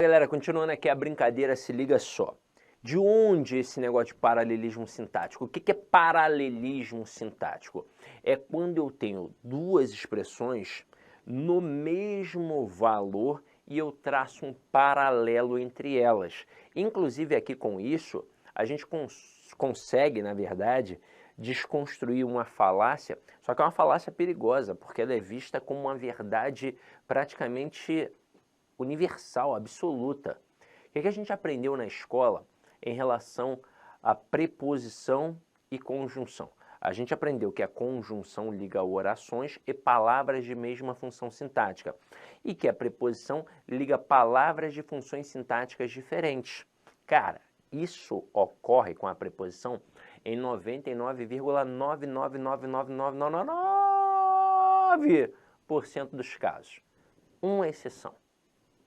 Galera, continuando aqui a brincadeira, se liga só. De onde esse negócio de paralelismo sintático? O que é paralelismo sintático? É quando eu tenho duas expressões no mesmo valor e eu traço um paralelo entre elas. Inclusive aqui com isso, a gente consegue, na verdade, desconstruir uma falácia, só que é uma falácia perigosa, porque ela é vista como uma verdade praticamente universal, absoluta. O que a gente aprendeu na escola em relação à preposição e conjunção? A gente aprendeu que a conjunção liga orações e palavras de mesma função sintática e que a preposição liga palavras de funções sintáticas diferentes. Cara, isso ocorre com a preposição em 99,9999999% dos casos. Uma exceção.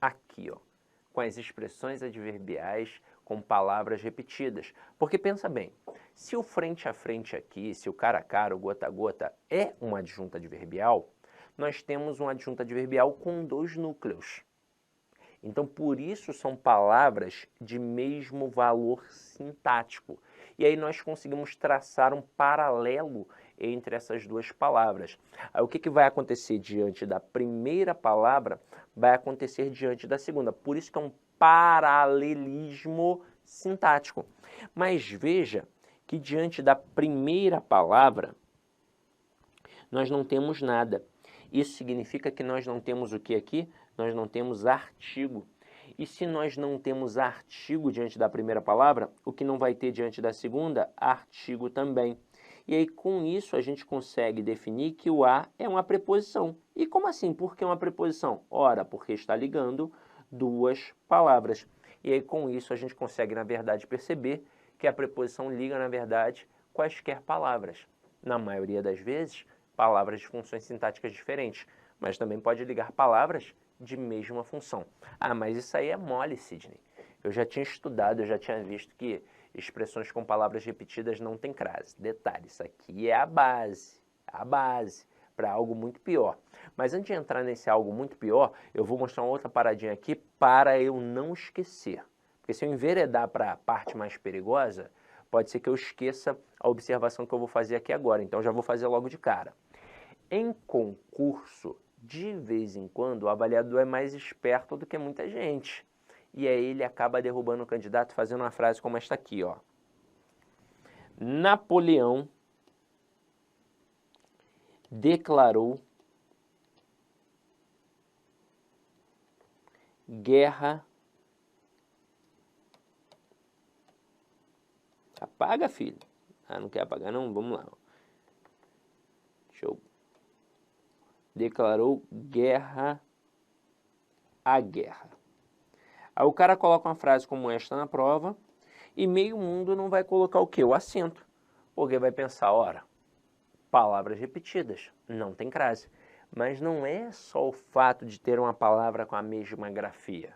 Aqui, ó, com as expressões adverbiais com palavras repetidas. Porque pensa bem, se o frente a frente aqui, se o cara a cara, o gota a gota é uma adjunta adverbial, nós temos um adjunto adverbial com dois núcleos. Então, por isso são palavras de mesmo valor sintático. E aí nós conseguimos traçar um paralelo entre essas duas palavras. Aí o que vai acontecer diante da primeira palavra vai acontecer diante da segunda. Por isso que é um paralelismo sintático. Mas veja que diante da primeira palavra nós não temos nada. Isso significa que nós não temos o que aqui? Nós não temos artigo. E se nós não temos artigo diante da primeira palavra, o que não vai ter diante da segunda? Artigo também. E aí, com isso, a gente consegue definir que o a é uma preposição. E como assim? Por que uma preposição? Ora, porque está ligando duas palavras. E aí, com isso, a gente consegue, na verdade, perceber que a preposição liga, na verdade, quaisquer palavras. Na maioria das vezes, palavras de funções sintáticas diferentes, mas também pode ligar palavras de mesma função. Ah, mas isso aí é mole, Sidney. Eu já tinha estudado, eu já tinha visto que expressões com palavras repetidas não tem crase. Detalhe, isso aqui é a base para algo muito pior. Mas antes de entrar nesse algo muito pior, eu vou mostrar uma outra paradinha aqui para eu não esquecer. Porque se eu enveredar para a parte mais perigosa, pode ser que eu esqueça a observação que eu vou fazer aqui agora. Então já vou fazer logo de cara. Em concurso, de vez em quando, o avaliador é mais esperto do que muita gente. E aí ele acaba derrubando o candidato fazendo uma frase como esta aqui, ó. Napoleão declarou guerra. Apaga, filho. Ah, não quer apagar não? Vamos lá. Deixa eu... Declarou guerra à guerra. Aí o cara coloca uma frase como esta na prova e meio mundo não vai colocar o quê? O acento. Porque vai pensar, ora, palavras repetidas, não tem crase. Mas não é só o fato de ter uma palavra com a mesma grafia.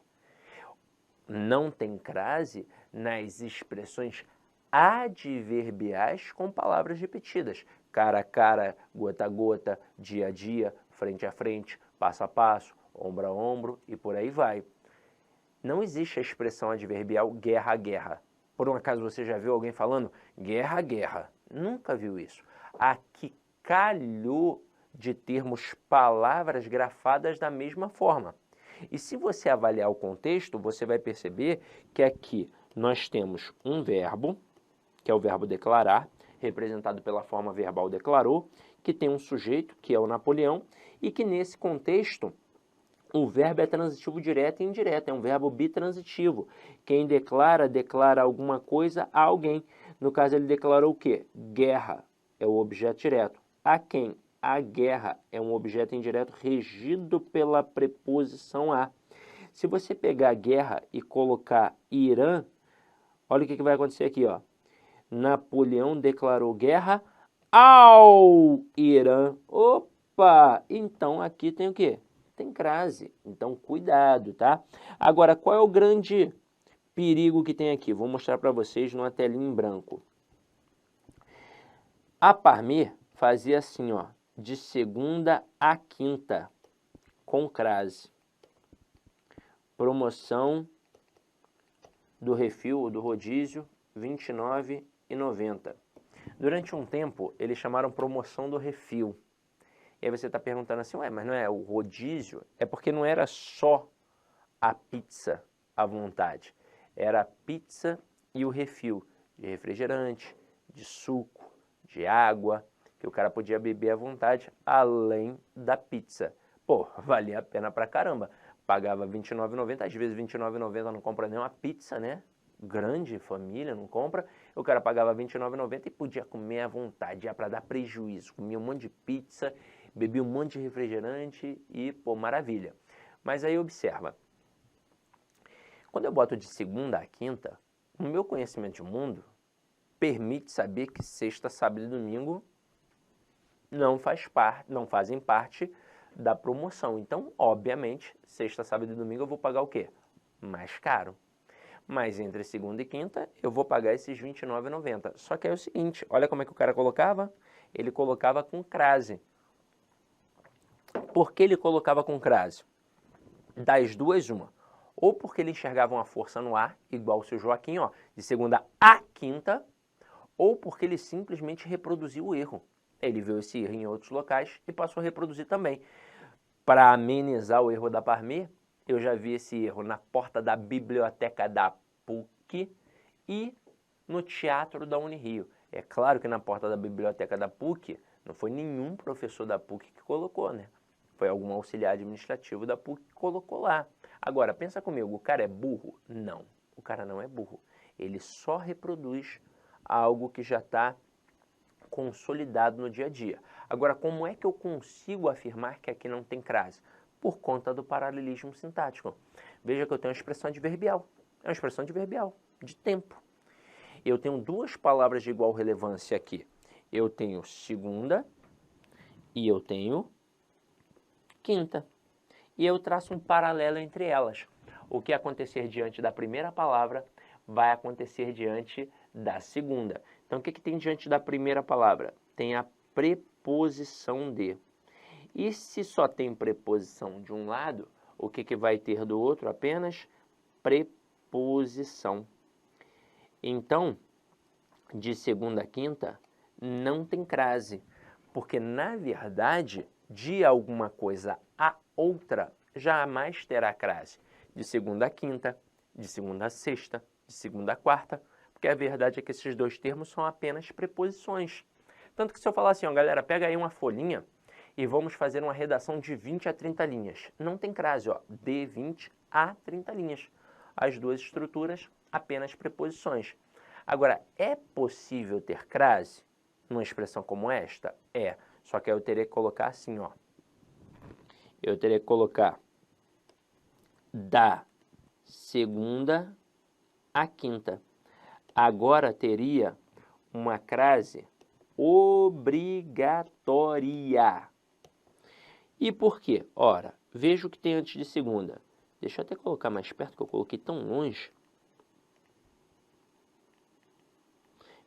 Não tem crase nas expressões adverbiais com palavras repetidas. Cara a cara, gota a gota, dia a dia, frente a frente, passo a passo, ombro a ombro e por aí vai. Não existe a expressão adverbial guerra a guerra. Por um acaso você já viu alguém falando guerra a guerra? Nunca viu isso. Aqui calhou de termos palavras grafadas da mesma forma. E se você avaliar o contexto, você vai perceber que aqui nós temos um verbo, que é o verbo declarar, representado pela forma verbal declarou, que tem um sujeito, que é o Napoleão, e que nesse contexto o verbo é transitivo direto e indireto, é um verbo bitransitivo. Quem declara, declara alguma coisa a alguém. No caso, ele declarou o quê? Guerra é o objeto direto. A quem? A guerra é um objeto indireto regido pela preposição a. Se você pegar guerra e colocar Irã, olha o que vai acontecer aqui, ó. Napoleão declarou guerra ao Irã. Opa! Então aqui tem o quê? Tem crase. Então cuidado, tá? Agora, qual é o grande perigo que tem aqui? Vou mostrar para vocês numa telinha em branco. A Parmê fazia assim, ó, de segunda a quinta, com crase. promoção do refil, do rodízio, R$ 29,90. Durante um tempo, eles chamaram promoção do refil. E aí você está perguntando assim, ué, mas não é o rodízio? É porque não era só a pizza à vontade. Era a pizza e o refil de refrigerante, de suco, de água, que o cara podia beber à vontade, além da pizza. Pô, valia a pena pra caramba. Pagava R$ 29,90, às vezes R$ 29,90 não compra nem uma pizza, né? Grande família, não compra. O cara pagava R$ 29,90 e podia comer à vontade, já para dar prejuízo. Comia um monte de pizza, bebia um monte de refrigerante e, pô, maravilha. Mas aí observa, quando eu boto de segunda a quinta, o meu conhecimento de mundo permite saber que sexta, sábado e domingo não fazem parte da promoção. Então, obviamente, sexta, sábado e domingo eu vou pagar o quê? Mais caro. Mas entre segunda e quinta eu vou pagar esses R$ 29,90. Só que é o seguinte, olha como é que o cara colocava. Ele colocava com crase. Por que ele colocava com crase? Das duas, uma. Ou porque ele enxergava uma força no ar, igual o seu Joaquim, ó, de segunda a quinta, ou porque ele simplesmente reproduziu o erro. Ele viu esse erro em outros locais e passou a reproduzir também. Para amenizar o erro da Parmê, eu já vi esse erro na porta da biblioteca da PUC e no teatro da Unirio. É claro que na porta da biblioteca da PUC não foi nenhum professor da PUC que colocou, né? Foi algum auxiliar administrativo da PUC que colocou lá. Agora, pensa comigo, o cara é burro? Não, o cara não é burro. Ele só reproduz algo que já está consolidado no dia a dia. Agora, como é que eu consigo afirmar que aqui não tem crase? Por conta do paralelismo sintático. Veja que eu tenho uma expressão adverbial. É uma expressão adverbial, de tempo. Eu tenho duas palavras de igual relevância aqui. Eu tenho segunda e eu tenho quinta. E eu traço um paralelo entre elas. O que acontecer diante da primeira palavra vai acontecer diante da segunda. Então, o que tem diante da primeira palavra? Tem a preposição de. E se só tem preposição de um lado, o que vai ter do outro? Apenas preposição. Então, de segunda a quinta, não tem crase, porque, na verdade, de alguma coisa a outra, jamais terá crase. De segunda a quinta, de segunda a sexta, de segunda a quarta, porque a verdade é que esses dois termos são apenas preposições. Tanto que se eu falar assim, ó, galera, pega aí uma folhinha e vamos fazer uma redação de 20 a 30 linhas. Não tem crase, ó, de 20 a 30 linhas. As duas estruturas, apenas preposições. Agora, é possível ter crase numa expressão como esta? É, só que eu teria que colocar assim, ó. Eu teria que colocar da segunda à quinta. Agora teria uma crase obrigatória. E por quê? Ora, veja o que tem antes de segunda. Deixa eu até colocar mais perto, que eu coloquei tão longe.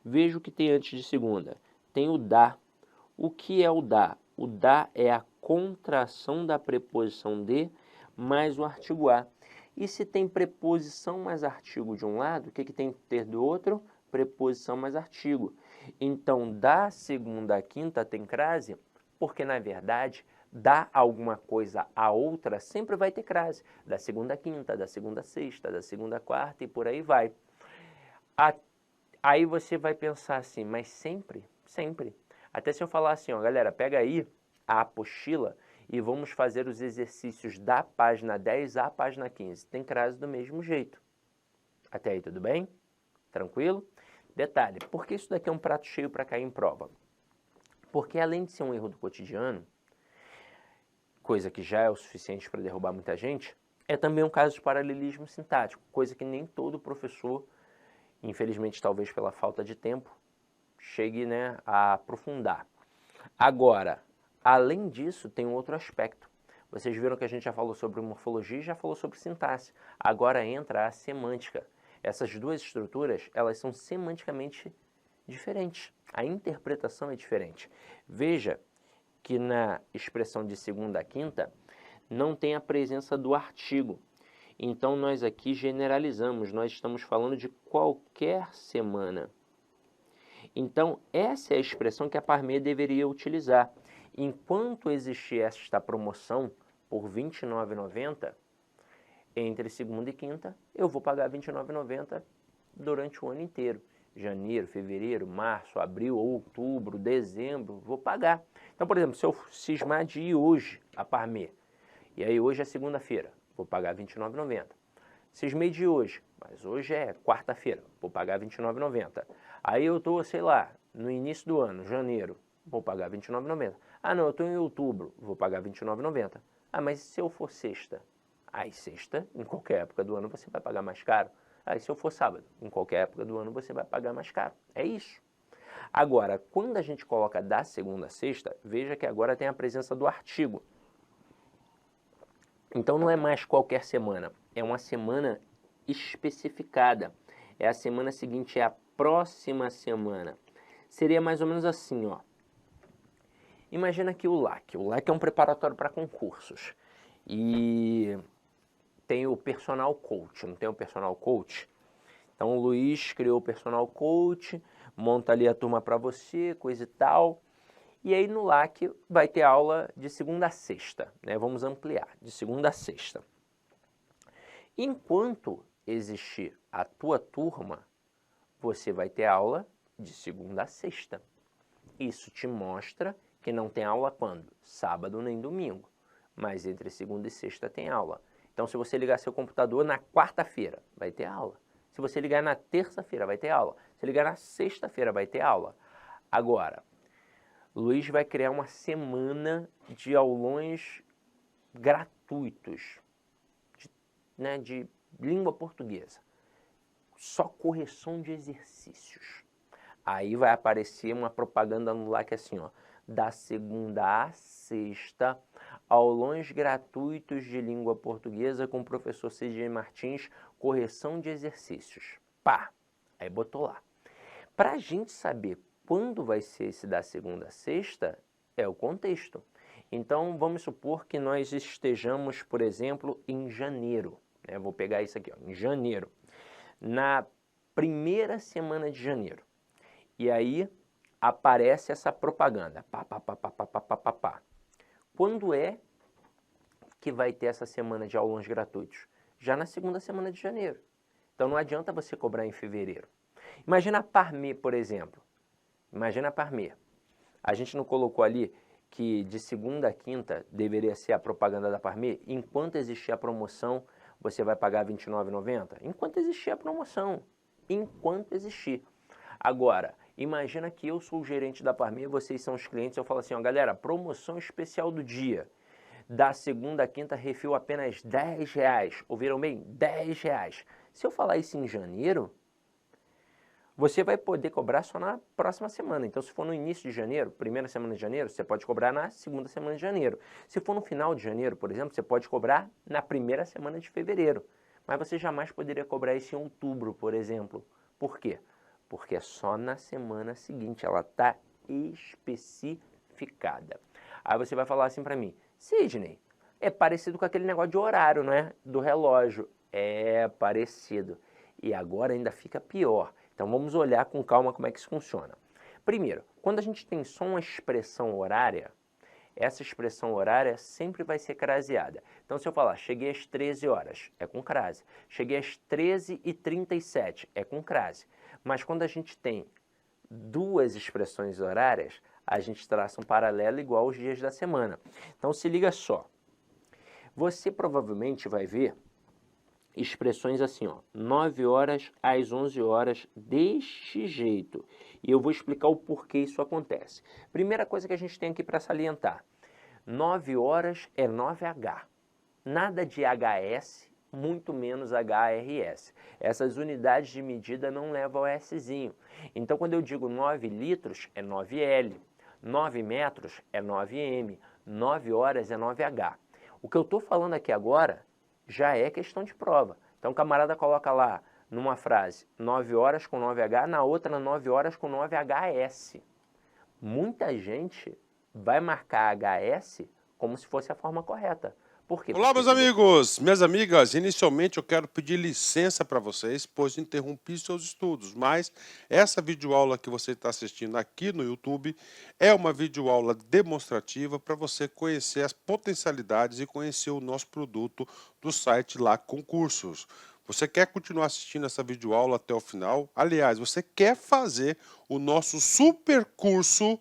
Veja o que tem antes de segunda. Tem o da. O que é o da? O da é a contração da preposição de mais o artigo a. E se tem preposição mais artigo de um lado, o que tem que ter do outro? Preposição mais artigo. Então, da segunda à quinta tem crase, porque, na verdade, da alguma coisa a outra sempre vai ter crase. Da segunda à quinta, da segunda à sexta, da segunda à quarta e por aí vai. Aí você vai pensar assim, mas sempre? Sempre. Até se eu falar assim, ó, galera, pega aí a apostila e vamos fazer os exercícios da página 10 à página 15. Tem crase do mesmo jeito. Até aí tudo bem? Tranquilo? Detalhe, por que isso daqui é um prato cheio para cair em prova? Porque além de ser um erro do cotidiano, coisa que já é o suficiente para derrubar muita gente, é também um caso de paralelismo sintático, coisa que nem todo professor, infelizmente talvez pela falta de tempo, chegue, né, a aprofundar. Agora, além disso, tem um outro aspecto. Vocês viram que a gente já falou sobre morfologia e já falou sobre sintaxe. Agora entra a semântica. Essas duas estruturas, elas são semanticamente diferentes. A interpretação é diferente. Veja que na expressão de segunda a quinta não tem a presença do artigo. Então, nós aqui generalizamos, nós estamos falando de qualquer semana. Então, essa é a expressão que a Parmê deveria utilizar. Enquanto existir esta promoção por R$ 29,90, entre segunda e quinta, eu vou pagar R$ 29,90 durante o ano inteiro. Janeiro, fevereiro, março, abril, outubro, dezembro, vou pagar. Então, por exemplo, se eu cismar de ir hoje a Parmê, e aí hoje é segunda-feira, vou pagar R$ 29,90. Cismei de hoje, mas hoje é quarta-feira, vou pagar R$ 29,90. Aí eu estou, sei lá, no início do ano, janeiro, vou pagar R$ 29,90. Ah, não, eu estou em outubro, vou pagar R$ 29,90. Ah, mas se eu for sexta? Aí sexta, em qualquer época do ano, você vai pagar mais caro. Aí se eu for sábado, em qualquer época do ano, você vai pagar mais caro. É isso. Agora, quando a gente coloca da segunda a sexta, veja que agora tem a presença do artigo. Então não é mais qualquer semana, é uma semana especificada. É a semana seguinte, é a próxima semana. Seria mais ou menos assim, ó. Imagina que o LAC é um preparatório para concursos. E tem o personal coach, não tem o personal coach? Então o Luiz criou o personal coach, monta ali a turma para você, coisa e tal. E aí no LAC vai ter aula de segunda a sexta, né? Vamos ampliar, de segunda a sexta. Enquanto existir a tua turma, você vai ter aula de segunda a sexta. Isso te mostra que não tem aula quando? Sábado nem domingo. Mas entre segunda e sexta tem aula. Então se você ligar seu computador na quarta-feira, vai ter aula. Se você ligar na terça-feira, vai ter aula. Se ligar na sexta-feira, vai ter aula. Agora, Luiz vai criar uma semana de aulões gratuitos de língua portuguesa. Só correção de exercícios. Aí vai aparecer uma propaganda no LAC assim, ó. Da segunda a sexta, aulões gratuitos de língua portuguesa com o professor C.J. Martins, correção de exercícios. Pá! Aí botou lá. Para a gente saber quando vai ser esse da segunda a sexta, é o contexto. Então, vamos supor que nós estejamos, por exemplo, em janeiro. Né? Vou pegar isso aqui, ó, em janeiro. Na primeira semana de janeiro. E aí aparece essa propaganda. Pá, pá, pá, pá, pá, pá, pá, pá, pá. Quando é que vai ter essa semana de aulões gratuitos? Já na segunda semana de janeiro. Então não adianta você cobrar em fevereiro. Imagina a Parmê, por exemplo. Imagina a Parmê. A gente não colocou ali que de segunda a quinta deveria ser a propaganda da Parmê? Enquanto existir a promoção, você vai pagar R$ 29,90? Enquanto existir a promoção. Enquanto existir. Agora, imagina que eu sou o gerente da Parmê, vocês são os clientes, eu falo assim, ó, galera, promoção especial do dia. Da segunda a quinta, refil apenas R$10. Ouviram bem? R$10. Se eu falar isso em janeiro, você vai poder cobrar só na próxima semana. Então, se for no início de janeiro, primeira semana de janeiro, você pode cobrar na segunda semana de janeiro. Se for no final de janeiro, por exemplo, você pode cobrar na primeira semana de fevereiro. Mas você jamais poderia cobrar isso em outubro, por exemplo. Por quê? Porque é só na semana seguinte, ela está especificada. Aí você vai falar assim para mim, Sidney, é parecido com aquele negócio de horário, não é? Do relógio. É parecido. E agora ainda fica pior. Então vamos olhar com calma como é que isso funciona. Primeiro, quando a gente tem só uma expressão horária, essa expressão horária sempre vai ser craseada. Então se eu falar, cheguei às 13 horas, é com crase. Cheguei às 13h37, é com crase. Mas quando a gente tem duas expressões horárias, a gente traça um paralelo igual aos dias da semana. Então se liga só. Você provavelmente vai ver expressões assim, ó, 9 horas às 11 horas, deste jeito. E eu vou explicar o porquê isso acontece. Primeira coisa que a gente tem aqui para salientar. 9 horas é 9H. Nada de HS, muito menos HRS. Essas unidades de medida não levam ao Szinho. Então, quando eu digo 9 litros, é 9L. 9 metros é 9M. 9 horas é 9H. O que eu estou falando aqui agora já é questão de prova. Então o camarada coloca lá numa frase 9 horas com 9H, na outra 9 horas com 9HS. Muita gente vai marcar HS como se fosse a forma correta. Por quê? Olá, Porque meus se você... amigos, minhas amigas. Inicialmente eu quero pedir licença para vocês, pois interrompi seus estudos, mas essa videoaula que você está assistindo aqui no YouTube é uma videoaula demonstrativa para você conhecer as potencialidades e conhecer o nosso produto do site lá Concursos. Você quer continuar assistindo essa videoaula até o final? Aliás, você quer fazer o nosso super curso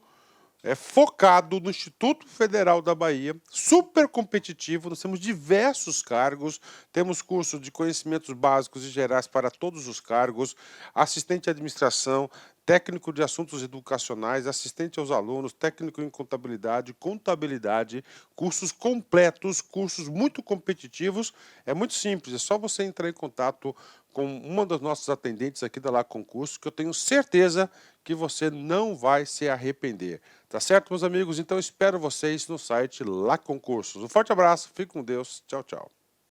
focado no Instituto Federal da Bahia, super competitivo, nós temos diversos cargos, temos curso de conhecimentos básicos e gerais para todos os cargos, assistente de administração, técnico de assuntos educacionais, assistente aos alunos, técnico em contabilidade, contabilidade, cursos completos, cursos muito competitivos. É muito simples, é só você entrar em contato com uma das nossas atendentes aqui da Lá Concurso, que eu tenho certeza que você não vai se arrepender. Tá certo, meus amigos? Então espero vocês no site Lá Concursos. Um forte abraço, fique com Deus, tchau, tchau.